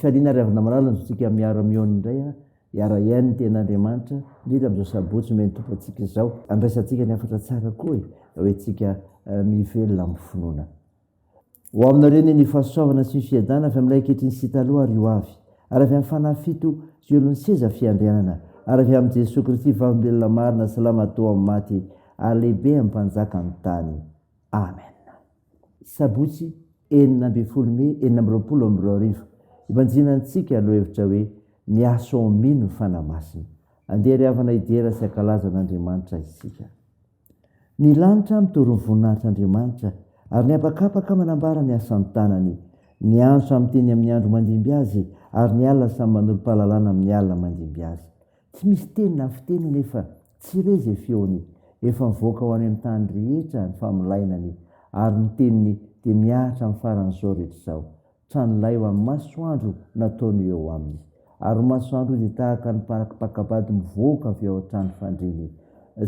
fifaliana ry avana malala ntsika miara-miona indray a iara iainy ny ten'andriamanitra indrindra am'izao sabotsy meny tompo atsika izao andraisantsika ny afatra tsara koa hoe tsika mivelona amin'ny finoana ho aminareo ny fahasoavana sy ny fiadana avy amin'ilay ankehitriny sy taloha ary ho avy ary avy amin'ny fanafito sy olo ny seza fiandrianana ary avy amin'i Jesosy Kristy vavolombelona marina salama tao amin'ny maty alehibe amin'ny mpanjaka ny tany amen. Sabotsy 9 Mey 2020 ivanjinantsika aloha hevitra hoe miaso mino ny fanamasina andeha ry havana idera sy ankalazan'Andriamanitra isika. Ny lanitra mitory ny voninahitr'Andriamanitra ary ny apakapaka manambara ny asan'ny tanany, ny andro samy teny amin'ny andro mandimby azy ary ny alina samy manolo-pahalalana amin'ny alina mandimby azy. Tsy misy teny na fiteny nefa tsy rezy feony, efa mivoaka ho any amin'ny tany rehetra ny famolainany ary ny teniny dia miahatra amin'ny faran'izao rehetra izao. Tranolay ho amin'ny masoandro nataony eo aminy ary masoandro dia tahaka ny pakapakabady mivoaka avy ao an-trano fandriny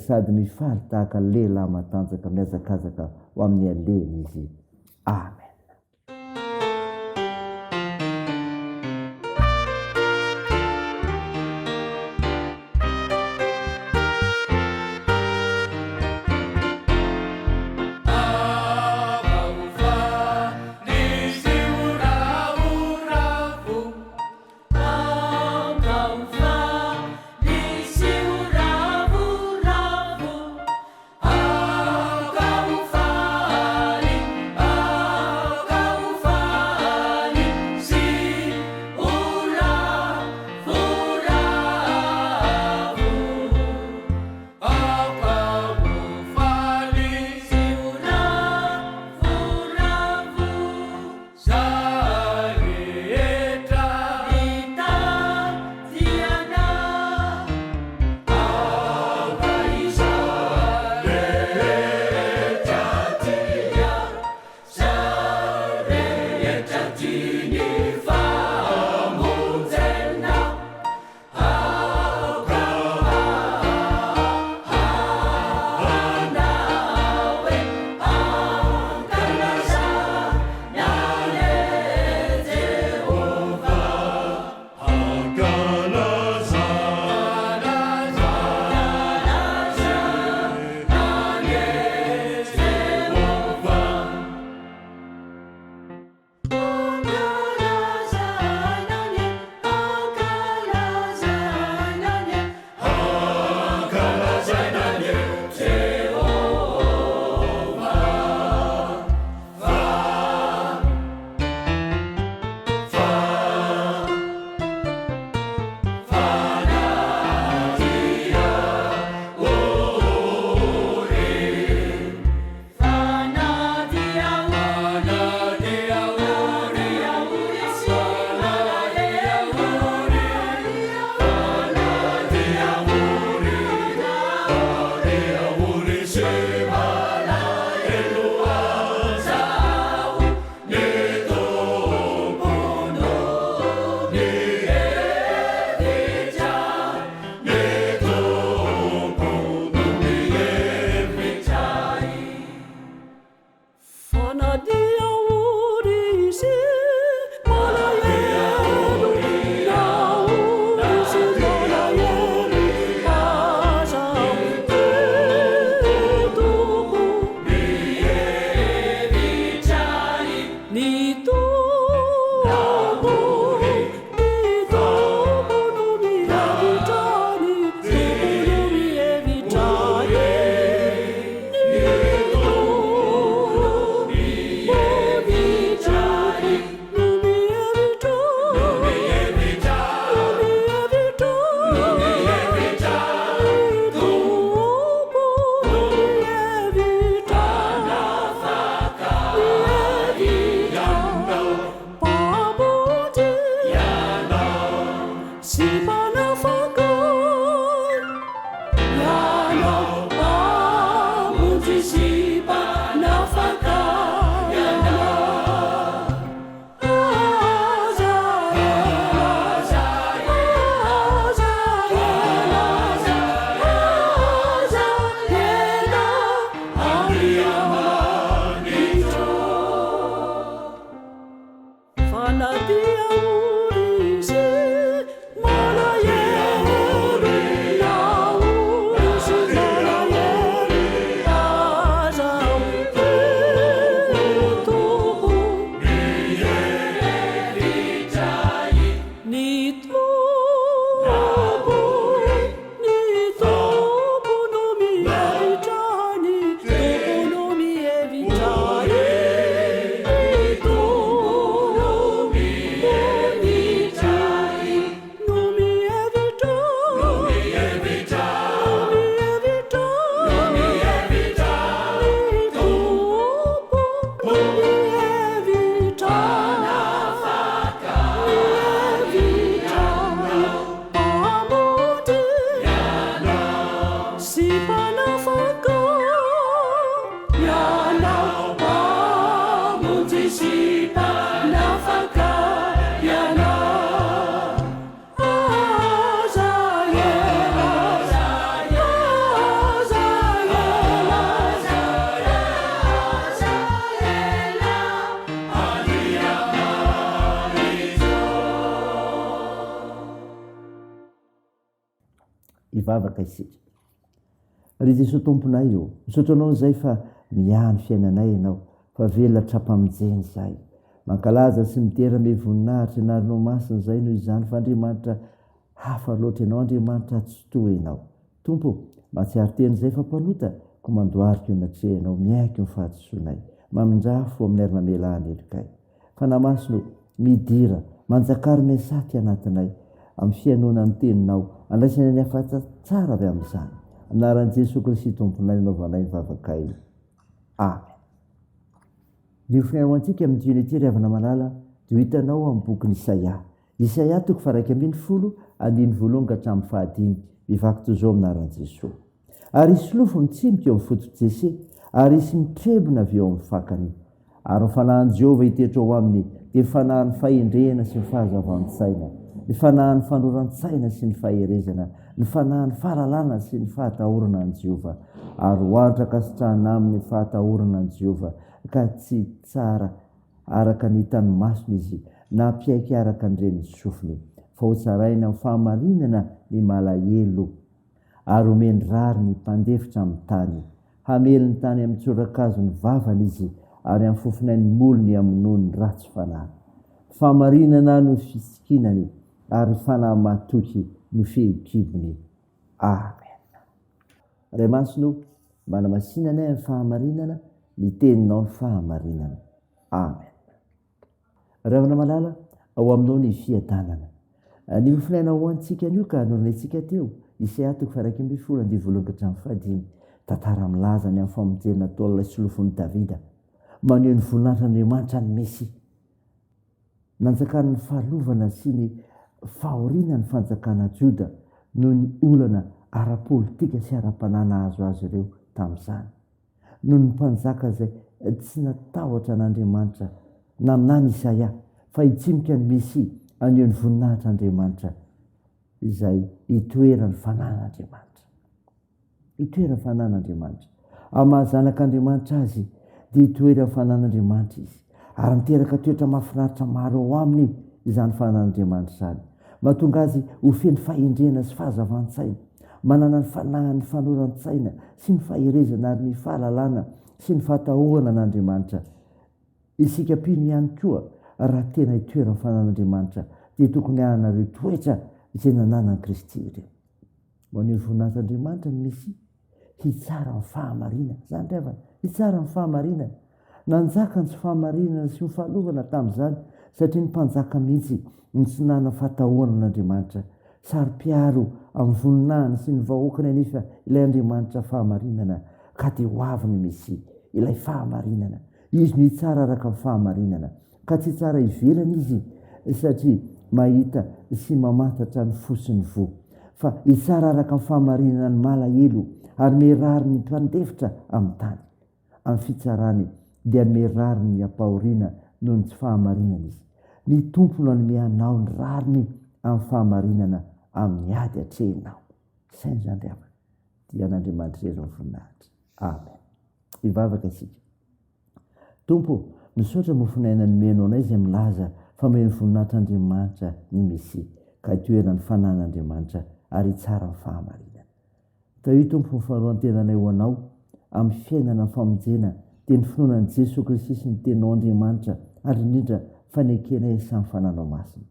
sady mifaly tahaka lehilahy matanjaka miazakazaka ho amin'ny alehany izy. Amen. ivavaka isika ry jesosy tomponay io misaotra anao zay fa miany fiainanay ianao fa velona trapa-mijeny zay mankalaza sy mitera me voninahitra inarinao masina zay noho izany fa Andriamanitra hafa loatra ianao Andriamanitra tsy toa ianao tompo mahatsiaro teny zay fa mpanota ko mandoariko io natrehanao miaiky ny fahatsoanay mamindrafo amin'ny ary-mamelahany elikay fa namasino midira manjakary mesaky anatinay amin'ny fianona ny teninao andraisana ny afatsa tsara avy amin'izany anaran'i Jesosy Kristy tomponay naovanay mivavakay amen. Ny ofinainao antsika amin'ny diunité riavana malala dia hitanao amin'ny boky Isaia toko fa 110 andiny voalohany ka hatramin'ny fahadimy mivaky toy izao aminaran'i Jesosy. Ary isy lofo mitsimoka eo amin'ny foto-Jese ary isy mitrebona avy eo amin'ny fakany ary ny fanahin'i Jehovah hitetra ao aminy dia fanahin'ny fahendrena sy ny fahazavantsaina ny fanahin'ny fanoran-tsaina sy ny faherezana ny fanahin'ny fahalalana sy ny fahatahorana an'i Jehovah ary hoanitra kasitrahana amin'ny fahatahorana an'i Jehovah ka tsy tsara araka ny hitany masony izy na mpiaiky araka ny reniny sofiny fa ho tsaraina amin'ny fahamarinana ny malahelo ary omeny rary ny mpandefitra amin'ny tany hamely ny tany amin'ny tsorakazo ny vavany izy ary amin'ny fofinain'ny molony amin'ny ny ratsy fanahy fahamarinana no fisikinany ary fanahy matoky no fehikibony amen. Ray masino manamasinanay amin'ny fahamarinana ny teninao ny fahamarinana amen. Ravana malala ao aminao ny fiadanana ny ofinainao antsika anio ka noronetsika teo Isaia toko fa 110 andiny voalohany ka hatramin'ny fahadimy tantara milaza ny amin'ny famonjena taolina sy lofon'i Davida maneho ny voninahitran'Andriamanitra ny Mesia nanjakana ny fahalovana sy ny fahoriana ny fanjakana Joda noho ny olana ara-politika sy ara-panana azo azy ireo tamin'izany noho ny mpanjaka izay tsy natahotra an'Andriamanitra naminany Isaia fa hitsimoka ny Mesia aneho ny voninahitran'Andriamanitra izay hitoerany fanan'Andriamanitra hitoerany fanan'Andriamanitra amahazanak'Andriamanitra azy dia hitoerany fanan'Andriamanitra izy ary miteraka toetra mahafinaritra maro ao aminy izany fanan'Andriamanitra izany mahatonga azy ho feno fahendrena sy fahazavantsaina manana ny fanahiny fanoran-tsaina sy ny faherezana ary ny fahalalana sy ny fahatahorana an'Andriamanitra isika mpino ihany koa raha tena hitoerany fanan'Andriamanitra dia tokony hanareo toetra izay nananan'i Kristy ireo maneho voninahitran'Andriamanitra ny Mesia hitsara ny fahamarinana zany revana hitsara ny fahamarinana nanjaka ny tsy fahamarinana sy ny fahalovana tamin'izany satria ny mpanjaka mihitsy ny tsy nanana fahatahorana an'Andriamanitra sary-piaro amin'ny voninahiny sy ny vahoakany anefa ilay Andriamanitra fahamarinana ka dia ho avy ny Mesia ilay fahamarinana izy no hitsara araka ny fahamarinana ka tsy tsara ivelana izy satria mahita sy mamantatra ny fosiny vo fa hitsara araka ny fahamarinana ny malahelo ary merary ny mpandefitra amin'ny tany amin'ny fitsarany dia merary ny ampahoriana noho ny tsy fahamarinana izy ny tompona ny mianao ny rariny amin'ny fahamarinana amin'ny ady atrehinao sainy zany riavana dia an'Andriamanitra ery ny voninahitra amen. Ivavaka isika tompo misaotra mofinaina ny menao anay izay milaza fa meno voninahitran'Andriamanitra ny Mesia ka hitoerany fanan'Andriamanitra ary tsara ny fahamarinana tao io tompo ny faharoantenanay ho anao amin'ny fiainana ny famonjena dia ny finoanan'i Jesosy Kristy sy ny teninao Andriamanitra ary indrindra fanekenay samy fananao masina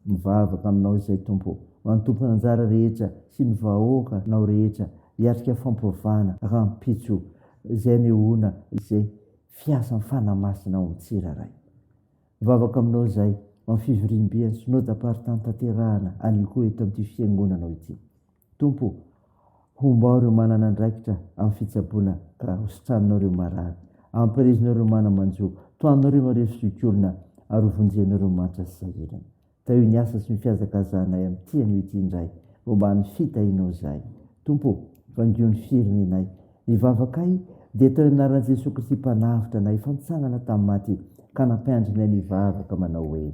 mivavaka aminao izay tompo mantompo ny anjara rehetra sy ny vahoaka nao rehetra hiatrika fampirovana rahampitso izay nehoana izay fiasa ny fanamasina ao mitsiraray mivavaka aminao izay amin'ny fivirimbiany synodam-paritany tanterahana anio koa eto amin'ity fiangonanao ity tompo homba ireo manana andraikitra amin'ny fitsaboana ka hositranonao ireo marary ampirezinao ireo manamanjo toanonao ireo mareo fizokiolona ary hovonjenao ireo manitra sy sahirana tao io ny asa sy ny fiazakazanay amin'ity anio ity indray momba ny fitahinao izay tompo vangion'ny firenenay nivavakay dia tao amin'anaran'i Jesosy Kristy mpanavitra nay fantsangana tamin'ny maty ka nampiandrina ny vavaka manao hoe: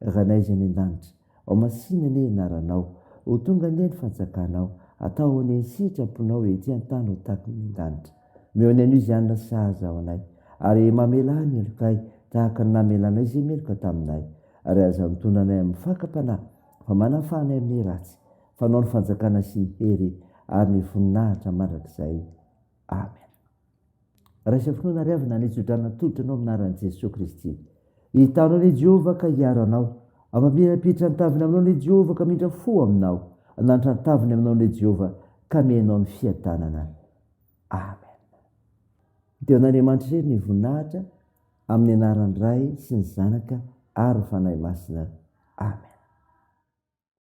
ranaiza ny an-danitra, ao masina ane anaranao, ho tonga ane ny fanjakanao, atao ane ny sitraponao ety an-tany ho taky ny an-danitra. Meo ny anio izany sahaza ao anay, ary mamela ny elokay tahaka ny namelanay izay meloka taminay, ary aza mitondra anay amin'ny fakapanahy fa manafanay amin'ny ratsy, fanao ny fanjakana sy ny hery ary ny voninahitra mandrakizay. Amen. Raisa finoana riavina ny tsodrana tolotranao aminaran'i Jesosy Kristy. Hitanao ny Jehovah ka hiaro anao, amamirapitra ny taviny aminao ny Jehovah ka mindra fo aminao, nanitra ny taviny aminao ny Jehovah ka menao ny fiadanana. Amen. Deo n'Andriamanitra irery ny voninahitra, amin'ny anaran'ny Ray sy ny Zanaka ary ny Fanahy Masina. Amen.